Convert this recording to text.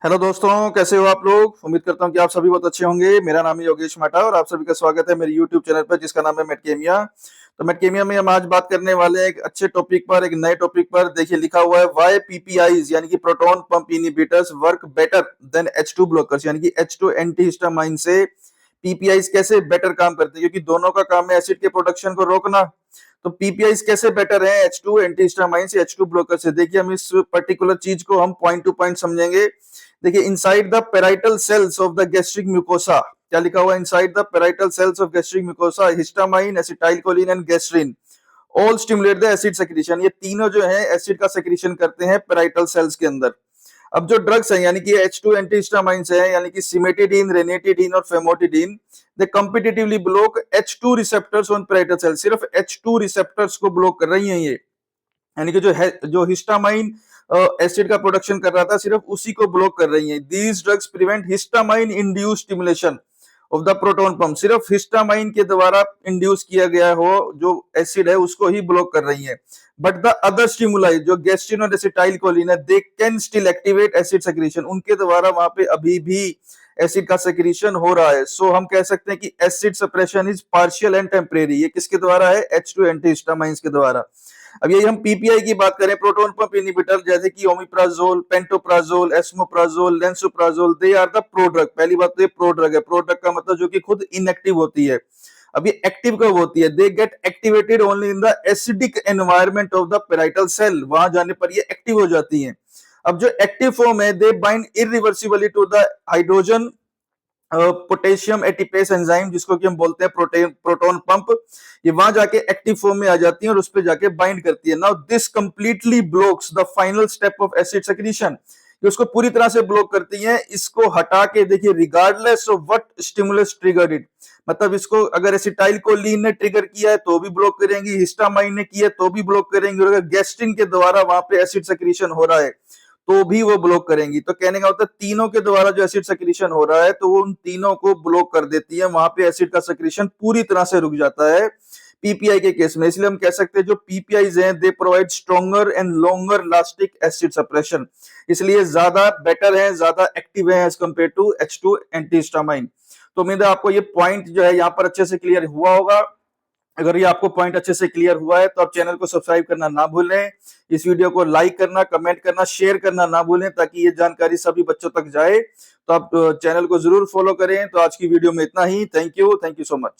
Hello दोस्तों, कैसे हो आप लोग। उम्मीद करता हूँ कि आप सभी बहुत अच्छे होंगे। मेरा नाम है योगेश माटा और आप सभी का स्वागत है मेरे यूट्यूब चैनल पर जिसका नाम है मेटकेमिया। तो मेटकेमिया में हम आज बात करने वाले हैं एक अच्छे टॉपिक पर, एक नए टॉपिक पर। देखिए लिखा हुआ है वाई पीपीआईज यानी कि proton pump inhibitors work better than H2 blockers, यानी कि H2 एंटीहिस्टामाइन से पीपीआईज कैसे बेटर काम करते हैं, क्योंकि दोनों का काम है एसिड के प्रोडक्शन को रोकना। तो पीपीआईज कैसे बेटर है H2 एंटीहिस्टामाइन से, H2 ब्लॉकर से। देखिए हम इस पर्टिकुलर चीज को हम पॉइंट टू पॉइंट समझेंगे। देखिए inside the parietal cells of the gastric mucosa, क्या लिखा हुआ है, inside the parietal cells of gastric mucosa histamine, acetylcholine and gastrin all stimulate the acid secretion. ये तीनों जो है एसिड का सेक्रीशन करते हैं पेराइटल सेल्स के अंदर। अब जो ड्रग्स हैं यानी कि H2 एंटीहिस्टामाइन से है, यानी कि सिमेटिडीन, रेनिटिडीन और famotidine, they competitively block H2 receptors on parietal cells. सिर्फ H2 रिसेप्टर्स को ब्लॉक कर रही हैं ये, यानी कि जो हिस्टामाइन एसिड का प्रोडक्शन कर रहा था सिर्फ उसी को ब्लॉक कर रही है। These drugs prevent histamine induce stimulation of the proton pump. सिर्फ हिस्टामाइन के द्वारा इंड्यूस किया गया हो जो एसिड है उसको ही ब्लॉक कर रही है। बट द अदर स्टिमुलाई जो गैस्ट्रिन और एसिटाइलकोलिन है, they can still activate acid secretion. उनके द्वारा वहां पे अभी भी एसिड का सेक्रीशन हो रहा है। सो हम कह सकते हैं कि acid suppression is partial and temporary. ये किसके द्वारा है, H2 एंटीहिस्टामाइंस के द्वारा। अब यही हम पीपीआई की बात करें, प्रोटॉन पंप इनहिबिटर, जैसे कि omeprazole, pantoprazole, esomeprazole, lansoprazole, they are the prodrug. पहली बात तो ये प्रोड्रग है। प्रोड्रग का मतलब जो कि खुद इनएक्टिव होती है। अब ये एक्टिव कब होती है, they get activated only in the acidic environment of the parietal cell. वहां जाने पर ये एक्टिव हो जाती है। अब जो एक्टिव फॉर्म है, they bind irreversibly to the hydrogen potassium ATPase enzyme, जिसको कि हम बोलते हैं प्रोटॉन पंप। ये वहां जाके एक्टिव फॉर्म में आ जाती है और उस पर जाके बाइंड करती है। Now this completely blocks the final step of acid secretion. ये उसको पूरी तरह से ब्लॉक करती है। इसको हटा के देखिए, regardless of what stimulus triggered it, मतलब इसको अगर एसिटाइलकोलिन ने ट्रिगर किया है तो भी ब्लॉक करेंगी, हिस्टामाइन ने किया तो भी ब्लॉक करेंगी, और अगर गैस्ट्रिन के द्वारा वहां पे एसिड सेक्रीशन हो रहा है तो भी वो ब्लॉक करेंगी। तो कहने का मतलब तीनों के द्वारा जो एसिड सेक्रीशन हो रहा है तो वो उन तीनों को ब्लॉक कर देती है। वहां पे एसिड का सेक्रीशन पूरी तरह से रुक जाता है पीपीआई के केस में। इसलिए हम कह सकते हैं जो पीपीआईज हैं, they provide stronger and longer lasting acid suppression. इसलिए ज्यादा बेटर है, ज्यादा एक्टिव है as compare to H2 antihistamine. तो उम्मीद है आपको ये पॉइंट जो है यहाँ पर अच्छे से क्लियर हुआ होगा। अगर ये आपको पॉइंट अच्छे से क्लियर हुआ है तो आप चैनल को सब्सक्राइब करना ना भूलें, इस वीडियो को लाइक करना, कमेंट करना, शेयर करना ना भूलें, ताकि ये जानकारी सभी बच्चों तक जाए। तो आप चैनल को जरूर फॉलो करें। तो आज की वीडियो में इतना ही। Thank you so much.